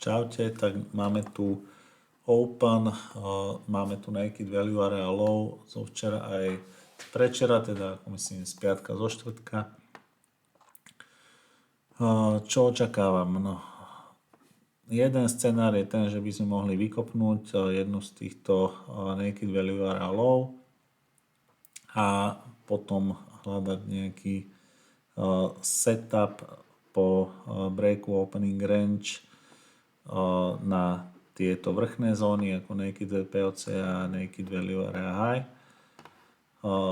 Čaute, tak máme tu Open, máme tu Naked Value Area Low zo včera aj prečera, teda ako myslím z piatka, zo štvrtka. Čo očakávam? No, jeden scenár je ten, že by sme mohli vykopnúť jednu z týchto Naked Value Area Low a potom hľadať nejaký setup po breaku opening range na tieto vrchné zóny ako Naked VPOC a Naked Value Area High,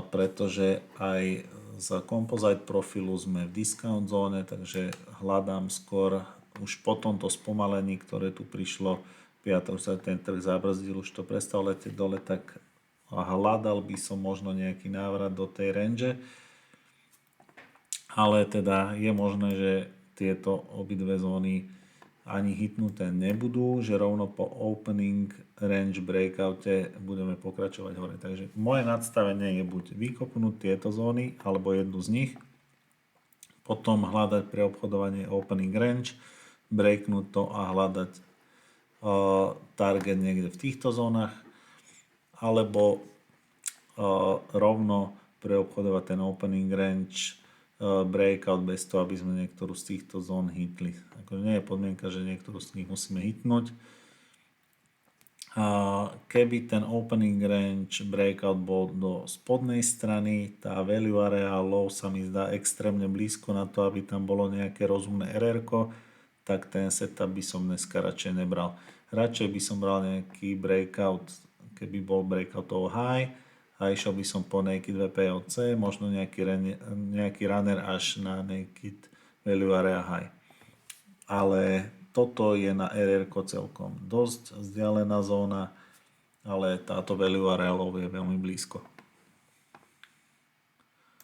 pretože aj z composite profilu sme v discount zóne, takže hľadám skôr už po tomto spomalení, ktoré tu prišlo, piatok sa ten trh zabrzdil, už to prestal letieť dole, tak hľadal by som možno nejaký návrat do tej range, ale teda je možné, že tieto obidve zóny ani hitnuté nebudú, že rovno po opening range breakoute budeme pokračovať hore. Takže moje nadstavenie je buď vykopnúť tieto zóny, alebo jednu z nich, potom hľadať pre obchodovanie opening range, breaknúť to a hľadať target niekde v týchto zónach, alebo rovno preobchodovať ten opening range breakout bez toho, aby sme niektorú z týchto zón hitli. Akože nie je podmienka, že niektorú z nich musíme hitnúť. A keby ten opening range breakout bol do spodnej strany, tá value area low sa mi zdá extrémne blízko na to, aby tam bolo nejaké rozumné RR-ko, tak ten setup by som dneska radšej nebral. Radšej by som bral nejaký breakout, keby bol breakoutov high, a išiel by som po Naked VPOC, možno nejaký runner až na Naked Value Area High. Ale toto je na RR-ko celkom dosť vzdialená zóna, ale táto Value Area Low je veľmi blízko.